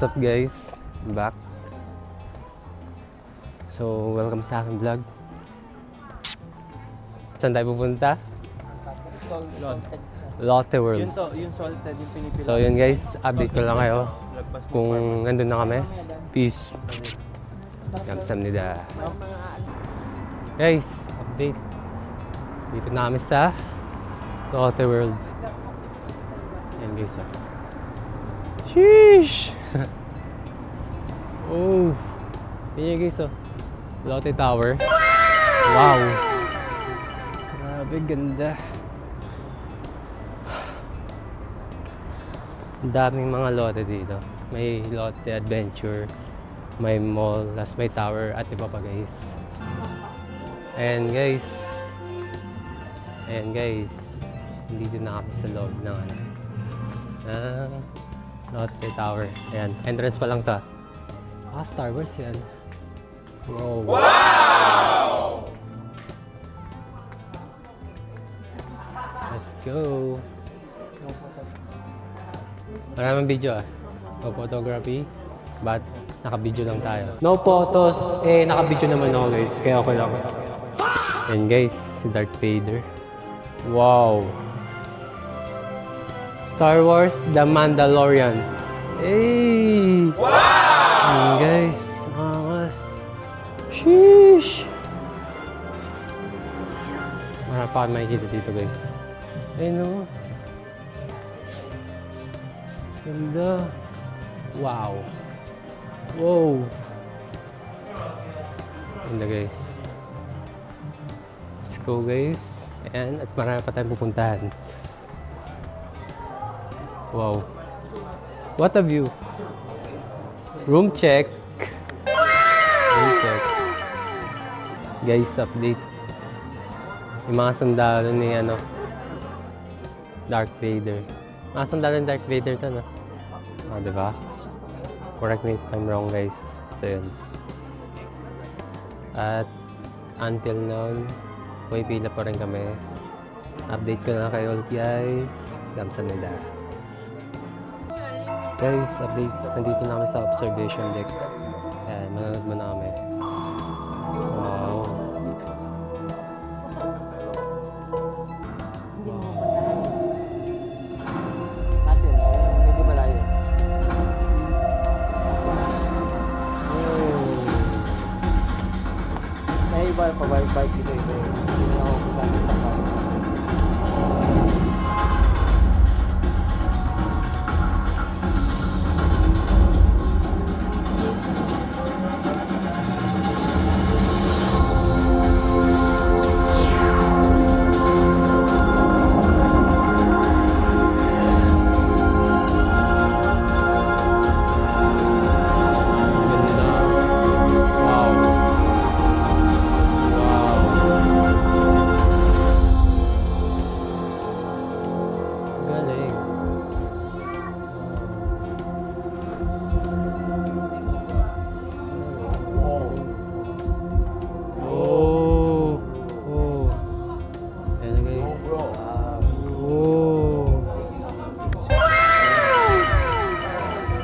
What's up guys? I'm back. So, welcome sa aking vlog. Saan tayo pupunta? Lotte World. Yung salted, yung pinipila. So yun guys, update ko lang kayo kung nandun na kami. Peace. Kamsahamnida. Guys, update. Dito na kami sa Lotte World. Yan guys. Oh. Sheesh! Oh! Yan guys. Oh. Lotte Tower. Wow! Grabe, ganda. Ang daming mga lote dito. May Lotte Adventure, may mall, tas may tower at iba pa guys. Ayan guys. Ayan guys. Dito na kami sa loob ng Lotte Tower. Ayan. Entrance pa lang to. Star Wars yan. Wow! Wow! Let's go! Maraming video No photography, but naka-video lang tayo. No photos, naka-video naman ako guys, kaya okay lang. And guys, si Darth Vader. Wow! Star Wars The Mandalorian. Hey! Wow! And guys, angas. Sheesh! Marami pa kayo makikita dito guys. Ayun o. Ganda. Wow. Wow. Ganda guys. Let's go guys. Ayan. At marami pa tayong pupuntahan. Wow. What a view. Room check. Room check. Guys, update. Yung mga sundalo ni Darth Vader. Mga sundalo ni Darth Vader to, no? Diba? Correct me if I'm wrong, guys. Ito yun. At until now, may pila pa rin kami. Update ko na kayo ulit, guys. Kamsahamnida. Guys, update. Nandito na kami sa observation deck. Ayan, manonood mo na kami. Wow. Pabalik-balik dito ito. Hindi na ako kumalit sa kanya.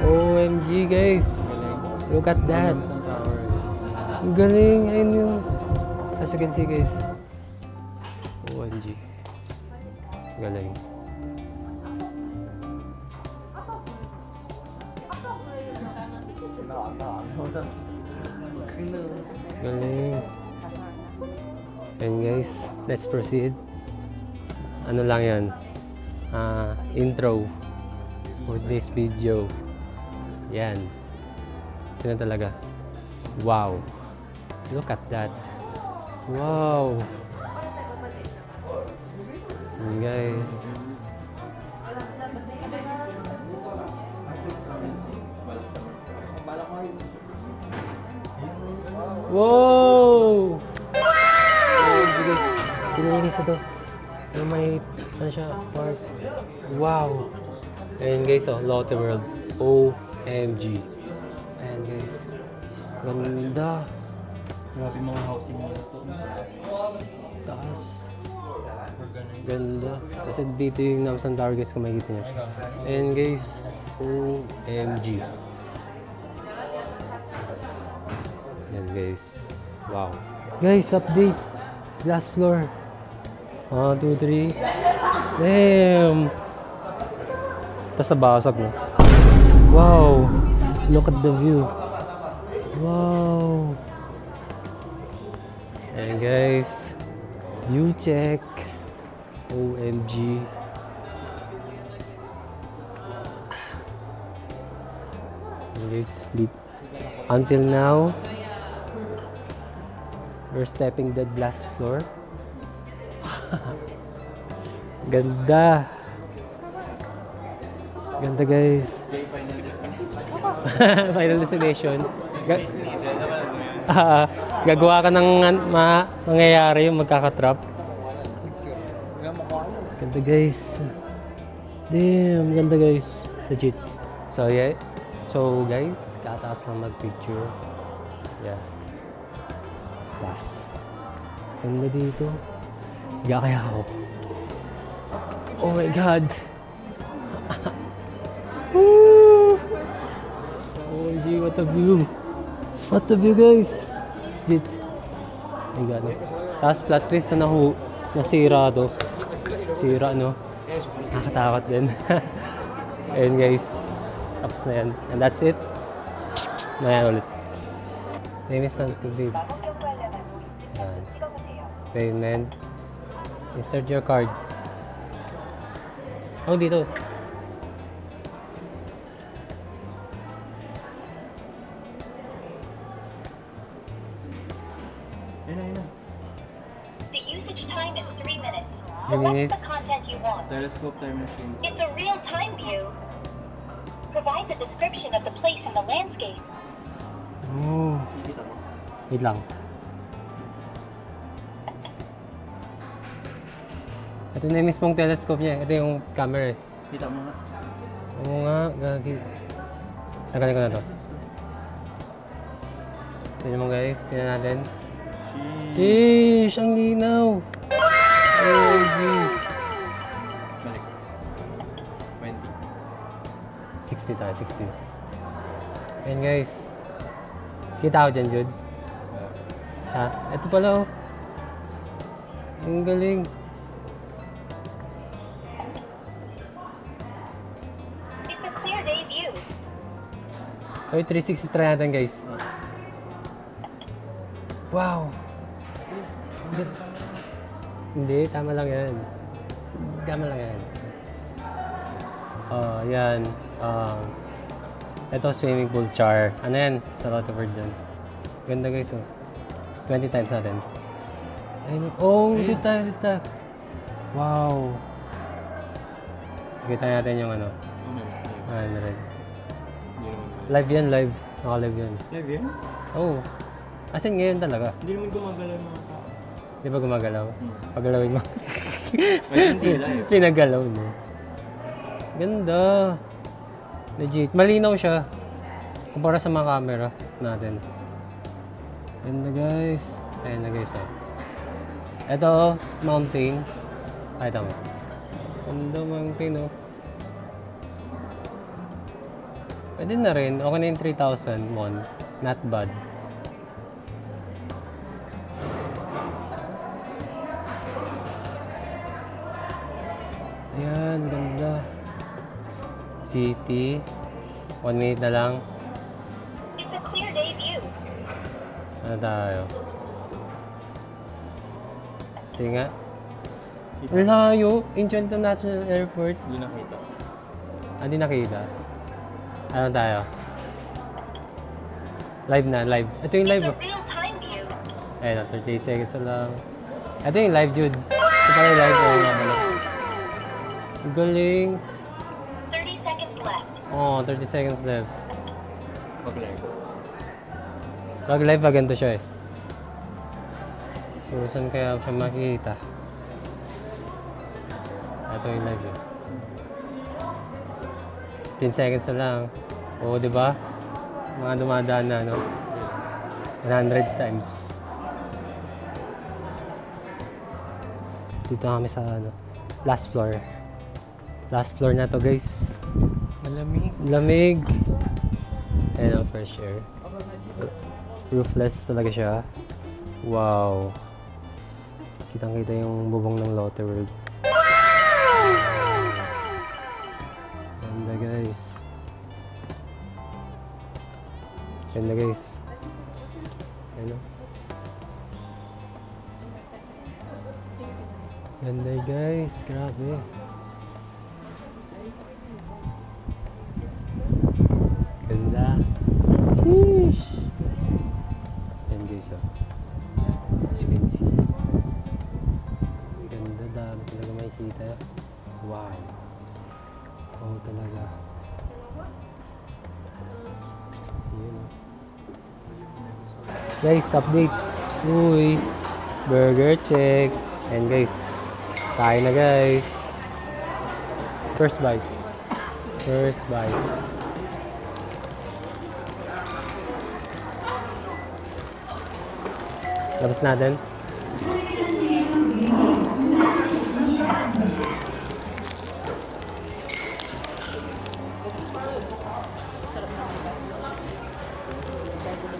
OMG guys, look at that. Ang galing, ayun yung as you can see guys. OMG, galing. Galing. And guys, let's proceed. Ano lang yan, intro for this video. Yan. Ito na talaga. Wow. Look at that. Wow. And guys. Wow! Guys, pinalinis ito. Yung may, siya, park. Wow! Ayan guys, Lotte World. OMG. Ayan guys. Ganda. Grabe mga housing nila to. Taas. Ganda. Kasi dito yung Namsan Tower guys kung makikita nyo. Ayan guys. OMG. guys. Wow. Guys, update. Last floor. 1, 2, 3. Damn! Tapos nabasag na. Wow! Look at the view. Wow! Ayan guys. View check. OMG. Guys, until now, we're stepping the last floor. Ganda. Ganda guys. Final destination. Gagawa ka ng mangyayari yung magkakatrap. Ganda guys. Damn, ganda guys. Legit. So yeah. So guys, kataas lang mag-picture. Yeah. Plus. Ganda dito. Higa kaya ako. Oh my God. Woo! OMG, what a view. What a view guys. Legit. My God. Tapos plot twist na nasira to. Sira no. Nakakatakot din. Ayun guys. Tapos na yan. And that's it. Mayan ulit. Famous na tubig. Yan. Payment. Insert your card. Oh, dito. The usage time is 3 minutes. 3 Select minutes. the content you want. Telescope time machine. It's a real-time view. Provides a description of the place in the landscape. Oh. Kikita mo. Wait lang. Ito na yung mismong telescope niya. Ito yung camera eh. Kita mo nga. Oo nga, gagi. Tagalin ko na to. Tignan mo guys, tignan natin. Sheesh! Ang linaw! OMG! Balik. 20. 60 tayo, 60. Ayan guys. Kita ko dyan, Jude. Ha? Ito pala oh. Ang galing. It's a clear day view. Okay, 360 try natin guys. Wow! Hindi, tama lang yan. Tama lang yan. Yan. Ito swimming pool char. Ano yan? Sa Rutherford dyan. Ganda guys oh. 20 times natin. Ayun. Oh, dito tayo. Wow. Kita natin yung ano. Ano rin. Live yan, live. Naka-live yan. Live yan? Oh. As in, ngayon talaga. Hindi naman gumagalaw yung mga tao. Di ba gumagalaw? Pagalawin mo. Ay, hindi live. Pinagalaw mo. Ganda. Legit. Malinaw siya. Kumpara sa mga camera natin. Ganda guys. Ayan na guys oh. Ito oh, mountain. Ay, tama. Ganda mountain oh. Pwede na rin. Okay na yung 3,000 won. Not bad. Ayan, ganda. City. 1 minute na lang. It's a clear day view. Ano tayo? Sige nga. Ang layo. Incheon International Airport. Hindi nakita. Hindi nakita. Ano tayo? Live na, live. Ito yung live. It's Oh. a real-time view. Ayun, 38 seconds na lang. Ito yung live, Jude. Ito pala yung live. Oo nga pala. Ang galing. 30 seconds left. Oh, 30 seconds left. Pag-live. Pag live, ganito siya eh. So, saan kaya siya makikita? Ito yung live eh. 10 seconds na lang. Oo, di ba? Mga dumadaan na, no? 100 times. Dito kami sa, ano, last floor. Last floor na to, guys. Malamig. Lamig. Ayan ang fresh air. Roofless talaga siya. Wow. Kitang-kita yung bubong ng Lotte World. Ganda guys. Ganda guys. Ano? Ganda guys. Grabe. Ganda. Sheesh. Yan guys oh. As you can see. Ganda, dami talaga makikita. Wow. Wow talaga. Yun oh. Guys, update. Uy. Burger check. And guys, kain na guys. First bite. First bite. Labas natin.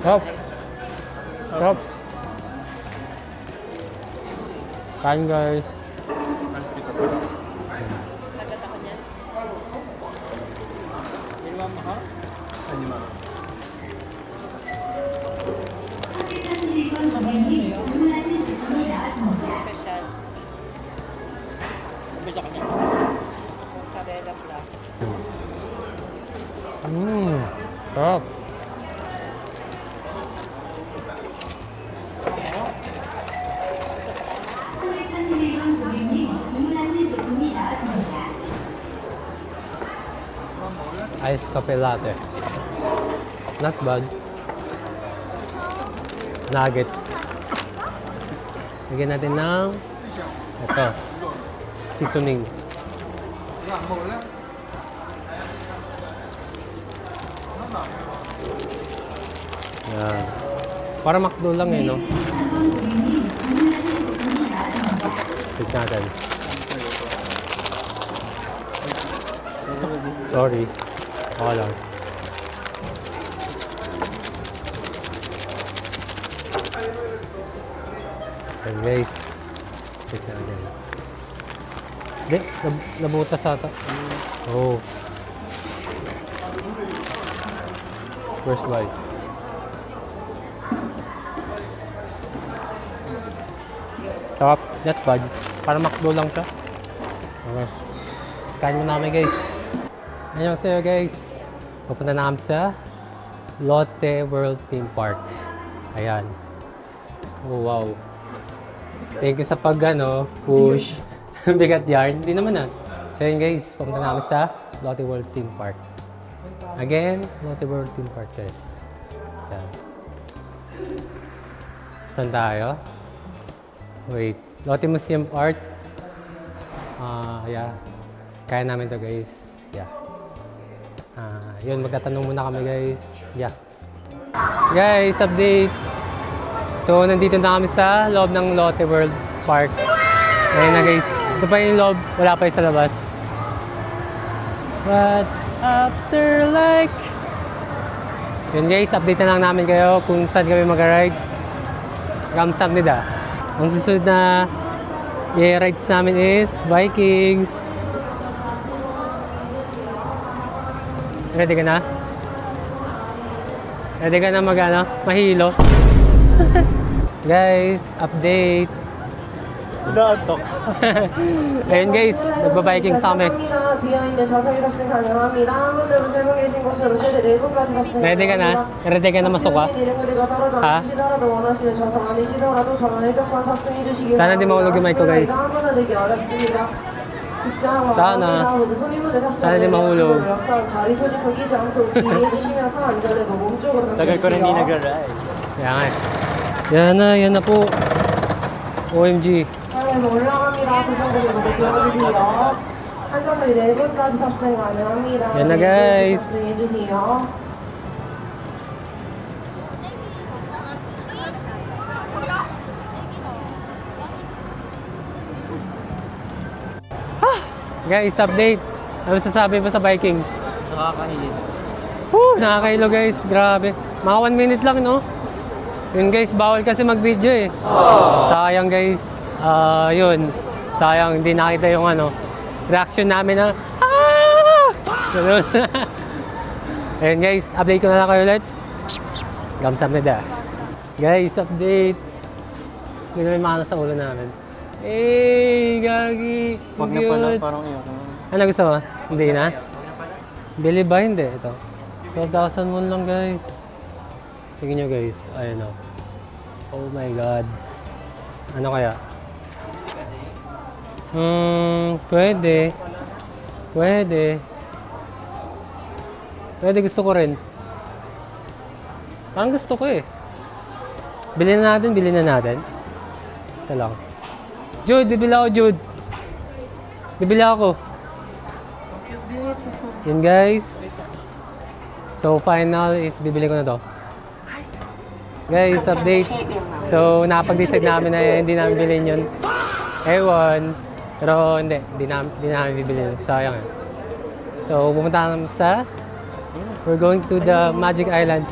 Hop. Hop. Kain guys. Special. Mozzarella plus. Sarap. Ice cafe latte. Not bad. Nuggets. Lagyan natin ng ito. Seasoning. Yan. Para McDo lang eh, no? Tignan natin. Sorry. Okay lang. And guys, tignan natin. Hindi, nabutas ata. Oh. First bite. Sarap, not bad. Para McDo lang siya. Okay. Kain mo namin guys. Ayun sa'yo guys. Pupunta na kami sa Lotte World Theme Park. Ayan. Oh wow. Thank you sa push. Bigat yarn. Hindi naman ah. So yun guys, pupunta na kami sa Lotte World Theme Park. Again, Lotte World Theme Park guys. Ayan. Saan tayo? Wait. Lotte Museum of Art. Yeah. Kaya namin to guys. Yeah. Yun, magtatanong muna kami guys. Yeah. Guys, update. So, nandito na kami sa loob ng Lotte World Park. Ayun na guys. Ito pa yung loob. Wala pa yung sa labas. What's after like? Yun guys, update na lang namin kayo kung saan kami mag-rides. Kamsamnida. Ang susunod na i-rides namin is Vikings. Ready ka na? Ready ka na mahilo? Guys, update. Naantok. Ayun guys, nagba-Vikings kami. Ready ka na? Ready ka na masuka? Ha? Sana di mahulog yung mic ko guys. Sana. Sana di mahulog. Tagal ko rin hindi nag-ride. Kaya nga eh. Yan na po. OMG. 올라갑니다. 구성분들 모두 들어주세요. 한정석이 4분까지 탑승 가능합니다. Yan na guys. 탑승해주세요. Guys, update. Ano sasabi mo sa Vikings? Nakakahilin. Nakakahilo guys. Grabe. Mga 1 minute lang, no? Yun guys, bawal kasi mag-video eh. Sayang guys. Yun. Sayang, hindi nakita yung ano, reaction namin na ganun. Ayun guys, update ko na lang kayo ulit. Gamsamnida. Guys, update. Hindi na may mana sa ulo namin. Gagi. Wag na pala, parang iyak na. Ano gusto mo? Hindi na? Bili ba? Hindi. Ito. 12,001 lang guys. Tingnan nyo guys. Ayun o. Oh my God. Ano kaya? Pwede. Pwede. Pwede, gusto ko rin. Parang gusto ko eh. Bilhin na natin, bilhin na natin. Isa lang. Jude, bibili ako, Jude. Bibili ako. Yun guys. So final is bibili ko na to. Guys, update. So napag-decide namin na hindi namin bilhin yun. Ewan. Pero hindi namin bibilhin. Sayang eh. So pumunta namin sa we're going to the Magic Island.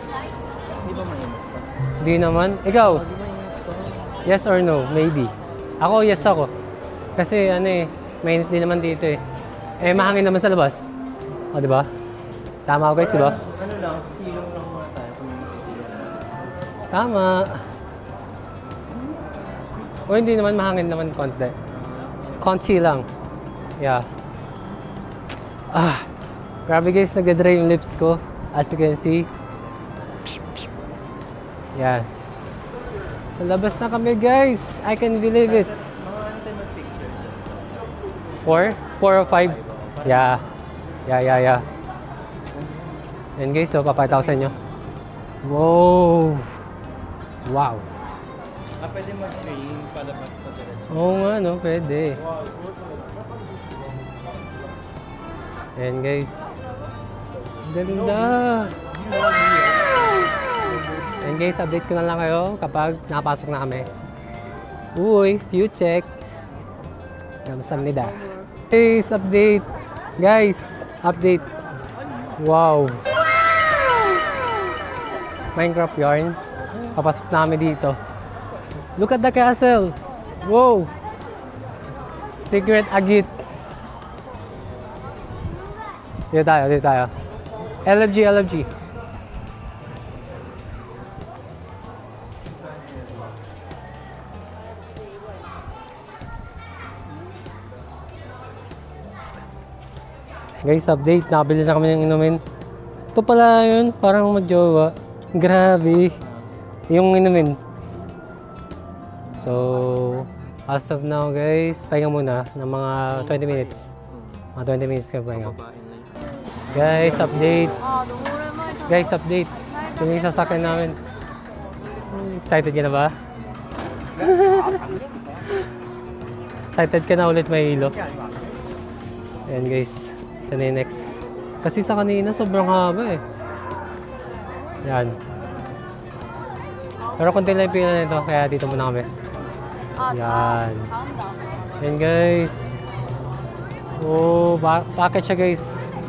Hindi ba mainit pa? Hindi naman. Ikaw? Yes or no? Maybe. Ako, yes ako. Kasi ano eh, mainit din naman dito eh. Eh, mahangin naman sa labas. O, di ba? Tama ako guys, di ba? Ano lang, silong lang muna tayo kung silong. Tama. O, hindi naman mahangin naman konti. Konti lang. Yeah. Grabe guys, nag-dry yung lips ko. As you can see. Yan. Sa labas na kami guys. I can believe it. Mga ano tayo mag-picture? 4? 4 or 5? Yeah. Yeah. Yan guys, so papakita ko sa inyo. Wow. Wow. Pwede mag-train, palabas pa diretso. Oo nga, no? Pwede. Yan guys. Ganda. Yan guys, update ko na lang kayo kapag napasok na kami. Uy, view check. Gamsamnida. Guys, update. Guys, update. Wow. Minecraft yarn. Papasok na kami dito. Look at the castle. Wow. Secret agit. Dito tayo. LFG. Guys, update. Nakabili na kami ng inumin. Ito pala yun. Parang magjowa. Grabe. Yung inumin. So, as of now guys, pahinga muna ng mga 20 minutes. Mga 20 minutes ka pahinga. Guys, update. Guys, update. Ito yung sasakyan namin. Excited ka na ba? Excited ka na ulit may hilo? Ayan guys. Ito na yung next. Kasi sa kanina sobrang haba eh. Yan. Pero konti lang yung pila nito, kaya dito muna kami. Yan. Yan guys. Oh, packet siya guys.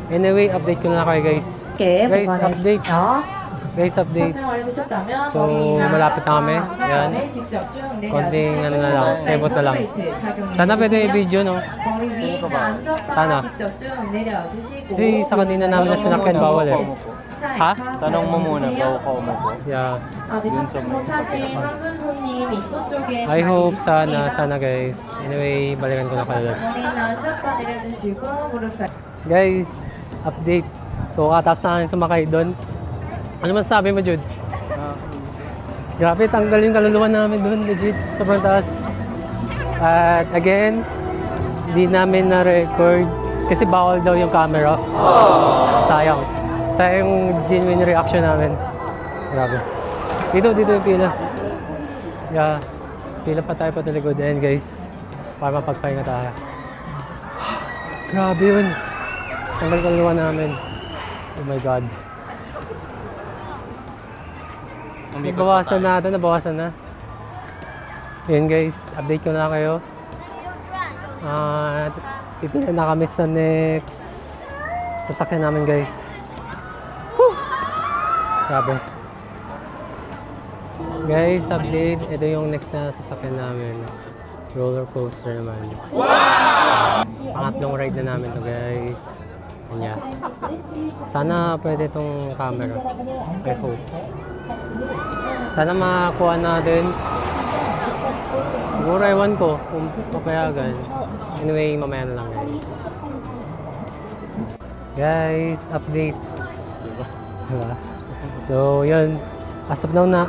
Anyway, update ko na kayo guys. Guys, update. Guys, update. So, malapit na kami. Yan. Konting ano na lang, sebot na lang. Sana pwede i-video, no? Sana. Kasi sa kanina namin na sinakyan, bawal eh. Ha? Tanong mo muna, bago ka umupo. Yeah. Dun sa may I hope, sana guys. Anyway, balikan ko na kayo ulit. Guys, update. So, katapos na namin sumakay doon. Ano masasabi mo, Jude? Grabe, tanggal yung kaluluwa namin doon, legit. Sobrang taas. At again, di namin na-record kasi bawal daw yung camera. Sayang. Sayang yung genuine reaction namin. Grabe. Dito yung pila. Yeah. Pila pa tayo patalikod. And guys, para mapagpahinga tayo. Grabe yun. Tanggal kaluluwa namin. Oh my God. Nabawasan na. Yun guys, update ko na kayo. Pipila na kami sa next sasakyan namin guys. Whew! Grabe. Guys, update. Ito yung next na sasakyan namin. Roller coaster naman. Pangatlong ride na namin to guys. Kanya. Sana pwede itong camera. I hope. Sana makakuha natin. Siguro ewan ko kung papayagan. Anyway, mamaya na lang guys. Guys, update. Diba? So, yun. As of now na,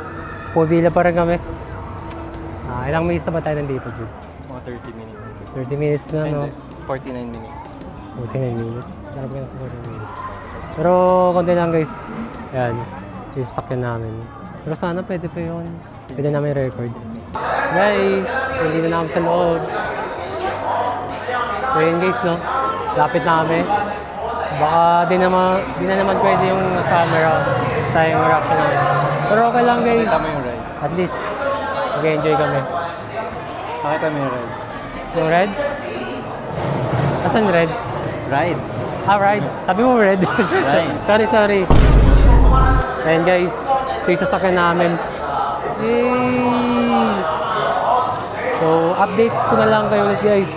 pumila pa rin kami. Ilang minutes na ba tayo nandito, Jude? Mga 30 minutes. 30 minutes na, no? 49 minutes. 49 minutes. Larap lang sa 49 minutes. Pero, konti lang guys. Ayan. Yung sasakyan namin. Pero sana pwede pa yun. Pwede namin record. Guys, hindi na namin sa loob. So yun guys, no? Lapit na kami. Baka di na naman pwede yung camera sa yung reaction namin. Pero okay lang guys. Pakita mo yung ride. At least, mag-enjoy kami. Pakita mo yung ride. Yung red? Asan red? Ride. Ride. Sabi mo red. Right. sorry. Ayan guys, ito yung sasakyan namin. Yay! So, update ko na lang kayo ulit guys.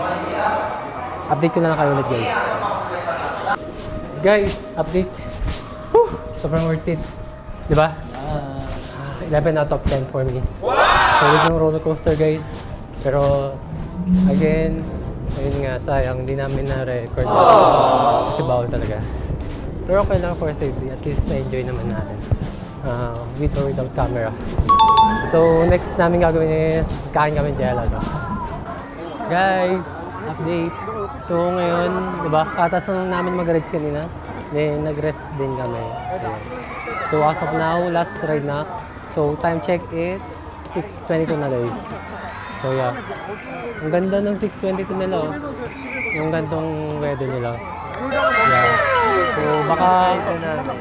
Guys, update. Whew! Sobrang worth it. Diba? 11 out of 10 for me. Solid yung roller coaster guys. Pero, again, ayun nga, sayang, hindi namin na-record. Kasi bawal talaga. Pero okay lang for safety. At least na-enjoy naman natin. With or without camera. So, next namin gagawin is kain kami gelato. Guys, update. So, ngayon, di ba, katas lang namin mag-rides kanina. Then, nag-rest din kami. Ayan. So, as of now, last ride na. So, time check, it's 6:22 na guys. So, yeah. Ang ganda ng 6:22 nila, oh. Yung gantong weather nila.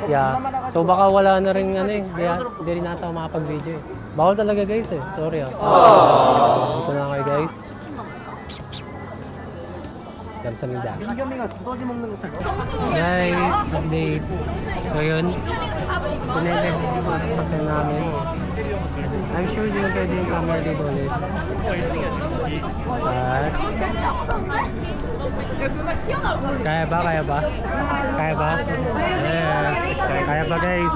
Yeah. So, baka wala na rin ano eh. Hindi rin nata ako makapag-video eh. Bawal talaga guys eh. Sorry ah. Ito na kayo guys. Kamsahamnida. Guys, update. So yun. Pinag-edit ko sa sakyan namin. I'm sure di na pwede yung camera dito ulit. But, kaya ba? Yes, kaya ba guys?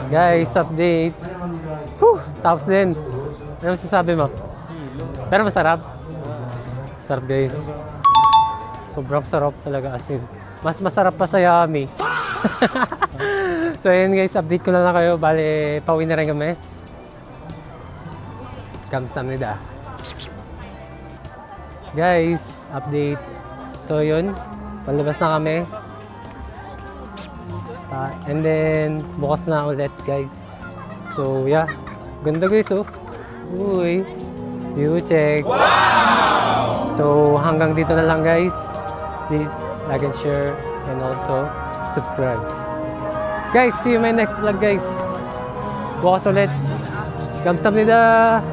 Guys, update. Tapos din. Ano masasabi mo? Pero masarap. Sarap guys. Sobrang sarap talaga as in. Mas masarap pa sa Yummy. So yun guys, update ko na lang kayo. Bale, pauwi na rin kami. Kamsahamnida. Guys, update. So yun, palabas na kami. And then, bukas na ulit guys. So yeah, ganda guys oh. Uy, view check. So hanggang dito na lang guys. Please like and share and also subscribe. Guys, see you in my next vlog guys. Bukas ulit. Kamsahamnida.